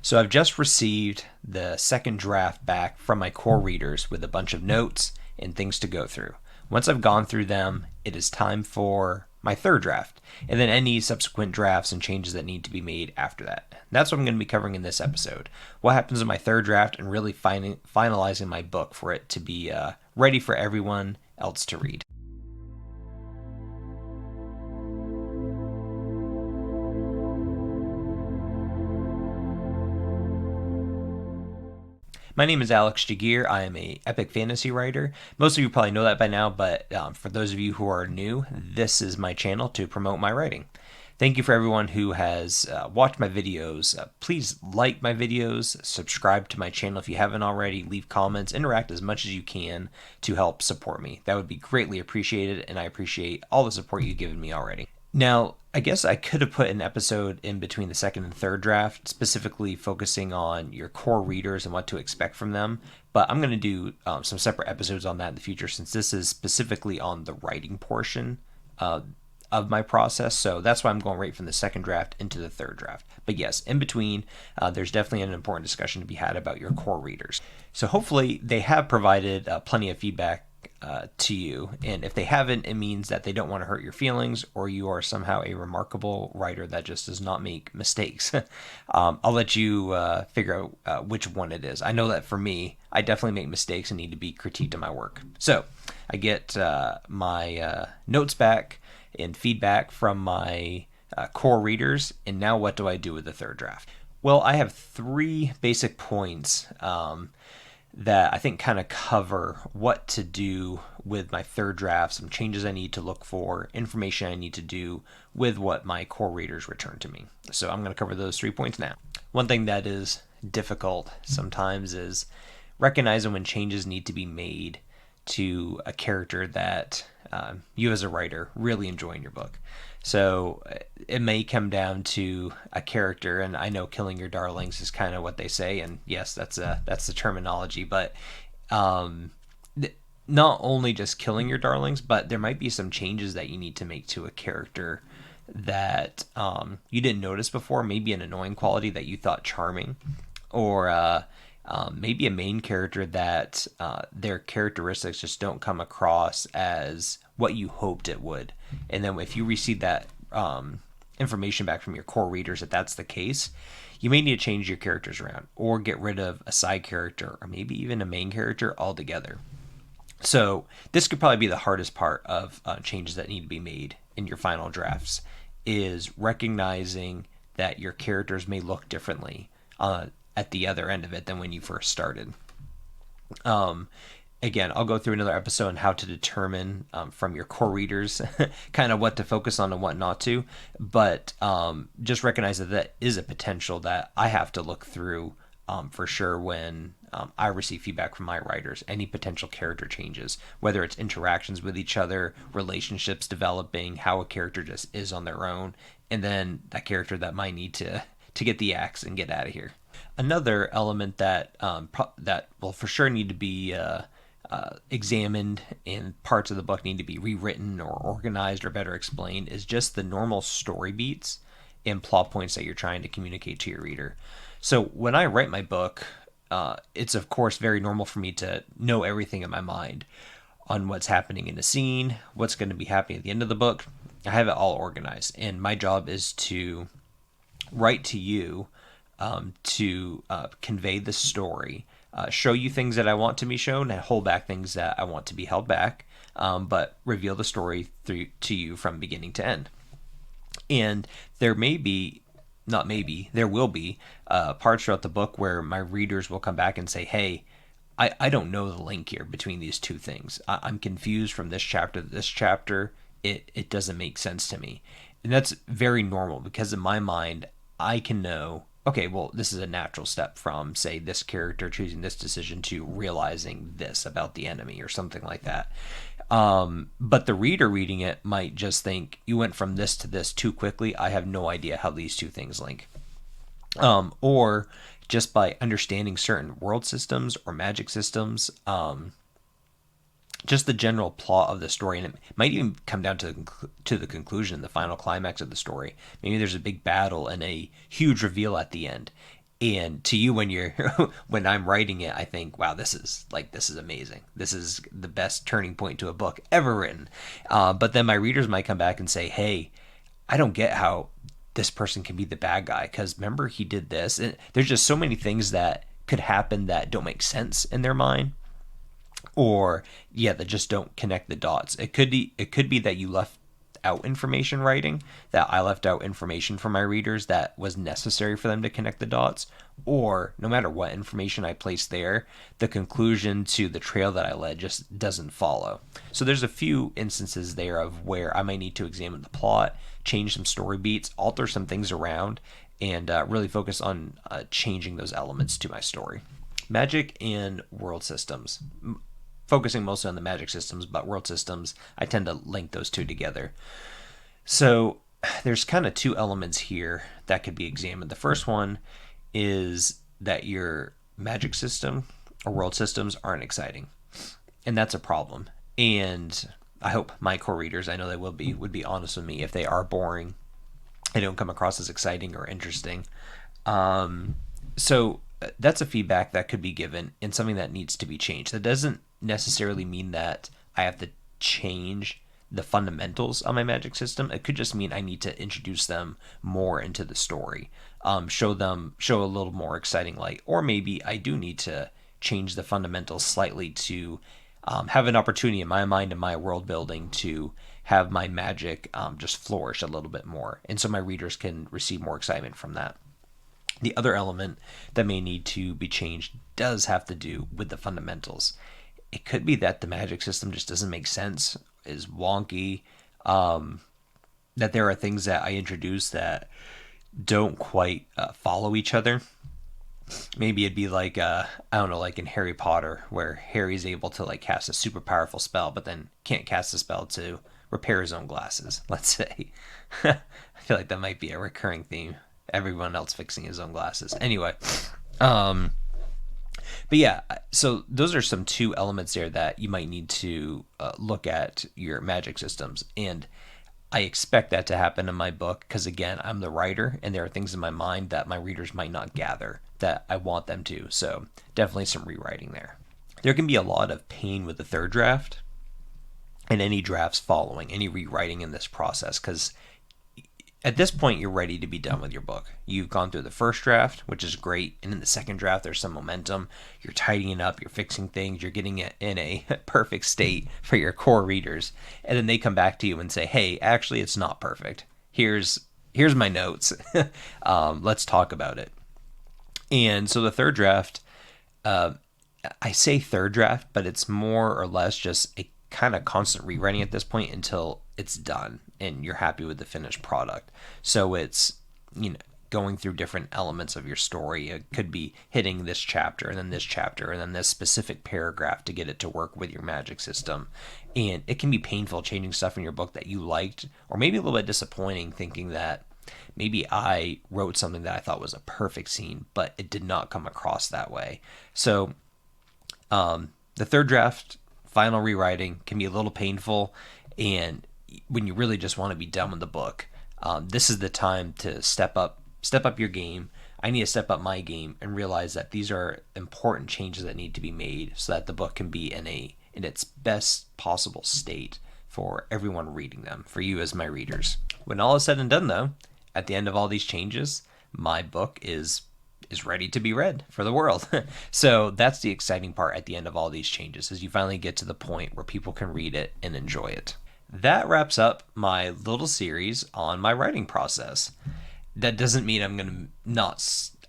So I've just received the second draft back from my core readers with a bunch of notes and things to go through. Once I've gone through them, it is time for my third draft, and then any subsequent drafts and changes that need to be made after that. That's what I'm going to be covering in this episode. What happens in my third draft and really finalizing my book for it to be ready for everyone else to read. My name is Alex Jagir. I am a epic fantasy writer. Most of you probably know that by now, but for those of you who are new, this is my channel to promote my writing. Thank you for everyone who has watched my videos. Please like my videos, subscribe to my channel if you haven't already, leave comments, interact as much as you can to help support me. That would be greatly appreciated, and I appreciate all the support you've given me already. Now, I guess I could have put an episode in between the second and third draft, specifically focusing on your core readers and what to expect from them. But I'm going to do some separate episodes on that in the future, since this is specifically on the writing portion of my process. So that's why I'm going right from the second draft into the third draft. But yes, in between, there's definitely an important discussion to be had about your core readers. So hopefully they have provided plenty of feedback to you, and if they haven't, it means that they don't want to hurt your feelings, or you are somehow a remarkable writer that just does not make mistakes. I'll let you figure out which one it is. I know that for me, I definitely make mistakes and need to be critiqued in my work. So I get my notes back and feedback from my core readers, and now what do I do with the third draft? Well, I have three basic points that I think kind of cover what to do with my third draft, some changes I need to look for, information I need to do with what my core readers return to me. So I'm going to cover those 3 points now. One thing that is difficult sometimes is recognizing when changes need to be made to a character that you as a writer really enjoy in your book. So it may come down to a character, and I know killing your darlings is kind of what they say, and yes, that's the terminology, but not only just killing your darlings, but there might be some changes that you need to make to a character that you didn't notice before, maybe an annoying quality that you thought charming, or maybe a main character that their characteristics just don't come across as what you hoped it would. And then if you receive that information back from your core readers that that's the case, you may need to change your characters around or get rid of a side character or maybe even a main character altogether. So this could probably be the hardest part of changes that need to be made in your final drafts, is recognizing that your characters may look differently at the other end of it than when you first started. Again, I'll go through another episode on how to determine from your core readers kind of what to focus on and what not to, but just recognize that that is a potential that I have to look through for sure when I receive feedback from my writers. Any potential character changes, whether it's interactions with each other, relationships developing, how a character just is on their own, and then that character that might need to get the axe and get out of here. Another element that that will for sure need to be examined, and parts of the book need to be rewritten or organized or better explained, is just the normal story beats and plot points that you're trying to communicate to your reader. So when I write my book, it's of course very normal for me to know everything in my mind on what's happening in the scene, what's going to be happening at the end of the book. I have it all organized, and my job is to write to you to convey the story, show you things that I want to be shown, and hold back things that I want to be held back, but reveal the story to you from beginning to end. And there may be, not maybe, there will be parts throughout the book where my readers will come back and say, hey, I don't know the link here between these two things. I'm confused from this chapter to this chapter. It doesn't make sense to me. And that's very normal, because in my mind, I can know, okay, well, this is a natural step from, say, this character choosing this decision to realizing this about the enemy or something like that. But the reader reading it might just think, you went from this to this too quickly. I have no idea how these two things link. Or just by understanding certain world systems or magic systems, just the general plot of the story, and it might even come down to the conclusion, the final climax of the story. Maybe there's a big battle and a huge reveal at the end, And to you, when you're when I'm writing it, I think, wow, this is amazing. This is the best turning point to a book ever written. But then my readers might come back and say, hey, I don't get how this person can be the bad guy, because remember he did this. And there's just so many things that could happen that don't make sense in their mind, or yeah, that just don't connect the dots. It could be that you left out information writing, that I left out information for my readers that was necessary for them to connect the dots, or no matter what information I place there, the conclusion to the trail that I led just doesn't follow. So there's a few instances there of where I might need to examine the plot, change some story beats, alter some things around, and really focus on changing those elements to my story. Magic and world systems. Focusing mostly on the magic systems, but world systems, I tend to link those two together. So there's kind of two elements here that could be examined. The first one is that your magic system or world systems aren't exciting, and that's a problem. And I hope my core readers, I know they would be honest with me if they are boring. They don't come across as exciting or interesting. So that's a feedback that could be given and something that needs to be changed. That doesn't necessarily mean that I have to change the fundamentals of my magic system. It could just mean I need to introduce them more into the story, show a little more exciting light, or maybe I do need to change the fundamentals slightly to have an opportunity in my mind and my world building to have my magic just flourish a little bit more, and so my readers can receive more excitement from that. The other element that may need to be changed does have to do with the fundamentals. It could be that the magic system just doesn't make sense, is wonky, that there are things that I introduce that don't quite follow each other. Maybe it'd be like, I don't know, like in Harry Potter, where Harry's able to like cast a super powerful spell, but then can't cast a spell to repair his own glasses, let's say. I feel like that might be a recurring theme. Everyone else fixing his own glasses. Anyway, but yeah, so those are some two elements there that you might need to look at your magic systems. And I expect that to happen in my book because, again, I'm the writer and there are things in my mind that my readers might not gather that I want them to. So definitely some rewriting there. There can be a lot of pain with the third draft and any drafts following, any rewriting in this process, because at this point, you're ready to be done with your book. You've gone through the first draft, which is great. And in the second draft, there's some momentum. You're tidying up, you're fixing things, you're getting it in a perfect state for your core readers. And then they come back to you and say, hey, actually, it's not perfect. Here's my notes. Let's talk about it. And so the third draft, I say third draft, but it's more or less just a kind of constant rewriting at this point until it's done and you're happy with the finished product. So it's, going through different elements of your story. It could be hitting this chapter and then this chapter and then this specific paragraph to get it to work with your magic system. And it can be painful changing stuff in your book that you liked, or maybe a little bit disappointing thinking that maybe I wrote something that I thought was a perfect scene, but it did not come across that way. So the third draft, final rewriting, can be a little painful, and when you really just want to be done with the book, this is the time to step up your game. I need to step up my game and realize that these are important changes that need to be made so that the book can be in its best possible state for everyone reading them, for you as my readers. When all is said and done, though, at the end of all these changes, my book is ready to be read for the world. So that's the exciting part at the end of all these changes, is you finally get to the point where people can read it and enjoy it. That wraps up my little series on my writing process. That doesn't mean I'm going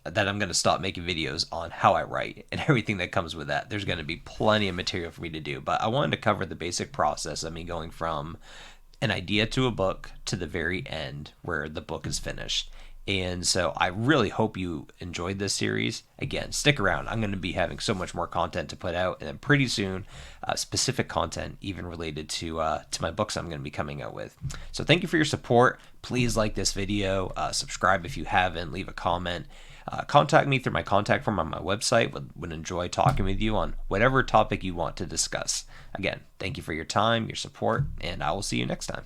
to stop making videos on how I write and everything that comes with that. There's going to be plenty of material for me to do, but I wanted to cover the basic process of me going from an idea to a book to the very end where the book is finished. And so I really hope you enjoyed this series. Again, stick around. I'm going to be having so much more content to put out, and then pretty soon, specific content even related to my books I'm going to be coming out with. So thank you for your support. Please like this video, subscribe if you haven't, leave a comment. Contact me through my contact form on my website. Would enjoy talking with you on whatever topic you want to discuss. Again, thank you for your time, your support, and I will see you next time.